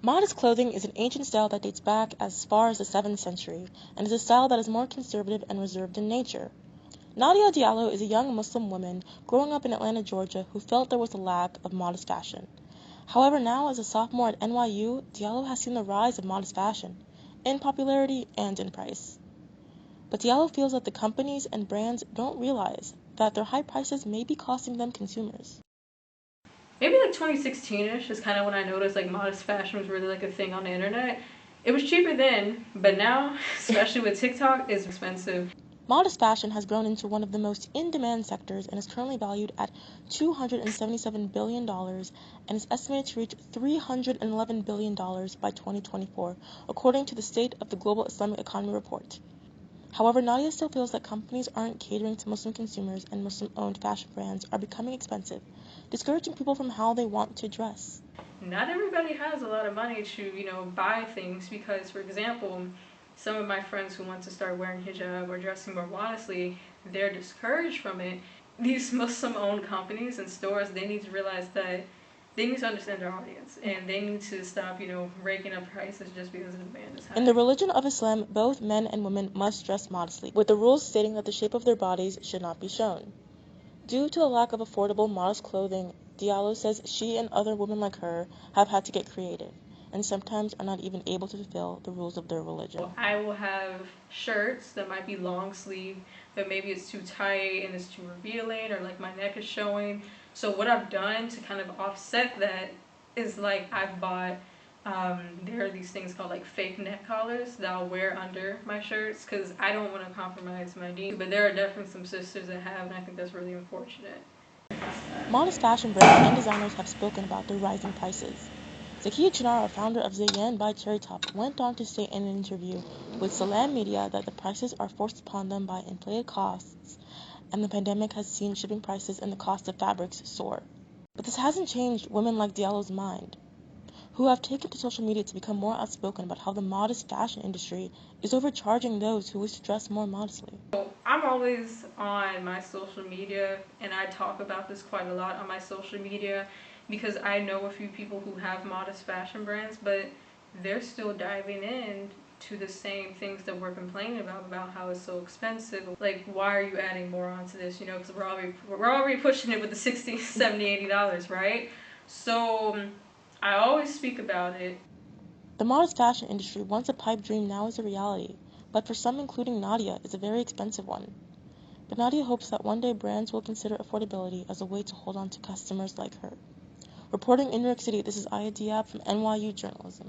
Modest clothing is an ancient style that dates back as far as the 7th century, and is a style that is more conservative and reserved in nature. Nadia Diallo is a young Muslim woman growing up in Atlanta, Georgia, who felt there was a lack of modest fashion. However, now as a sophomore at NYU, Diallo has seen the rise of modest fashion, in popularity and in price. But Diallo feels that the companies and brands don't realize that their high prices may be costing them consumers. Maybe like 2016-ish is kind of when I noticed like modest fashion was really like a thing on the internet. It was cheaper then, but now, especially with TikTok, it's expensive. Modest fashion has grown into one of the most in-demand sectors and is currently valued at $277 billion and is estimated to reach $311 billion by 2024, according to the State of the Global Islamic Economy report. However, Nadia still feels that companies aren't catering to Muslim consumers and Muslim-owned fashion brands are becoming expensive, discouraging people from how they want to dress. Not everybody has a lot of money to, buy things because, for example, some of my friends who want to start wearing hijab or dressing more modestly, they're discouraged from it. These Muslim-owned companies and stores, they need to realize that they need to understand their audience and they need to stop, raking up prices just because the demand is high. In the religion of Islam, both men and women must dress modestly, with the rules stating that the shape of their bodies should not be shown. Due to a lack of affordable, modest clothing, Diallo says she and other women like her have had to get creative, and sometimes are not even able to fulfill the rules of their religion. I will have shirts that might be long sleeve, but maybe it's too tight and it's too revealing, or like my neck is showing. So what I've done to kind of offset that is like I've bought there are these things called like fake neck collars that I'll wear under my shirts because I don't want to compromise my needs. But there are definitely some sisters that have, and I think that's really unfortunate. Modest fashion brands and designers have spoken about their rising prices. Zakiya Chinara, founder of Zayn by Cherry Top, went on to state in an interview with Salam Media that the prices are forced upon them by inflated costs, and the pandemic has seen shipping prices and the cost of fabrics soar. But this hasn't changed women like Diallo's mind, who have taken to social media to become more outspoken about how the modest fashion industry is overcharging those who wish to dress more modestly. I'm always on my social media, and I talk about this quite a lot on my social media because I know a few people who have modest fashion brands, but they're still diving in to the same things that we're complaining about how it's so expensive. Like, why are you adding more onto this? Because we're already pushing it with the $60, $70, $80, right? So I always speak about it. The modest fashion industry, once a pipe dream, now is a reality, but for some, including Nadia, is a very expensive one. But Nadia hopes that one day brands will consider affordability as a way to hold on to customers like her. Reporting in New York City, this is Aya Diab from NYU Journalism.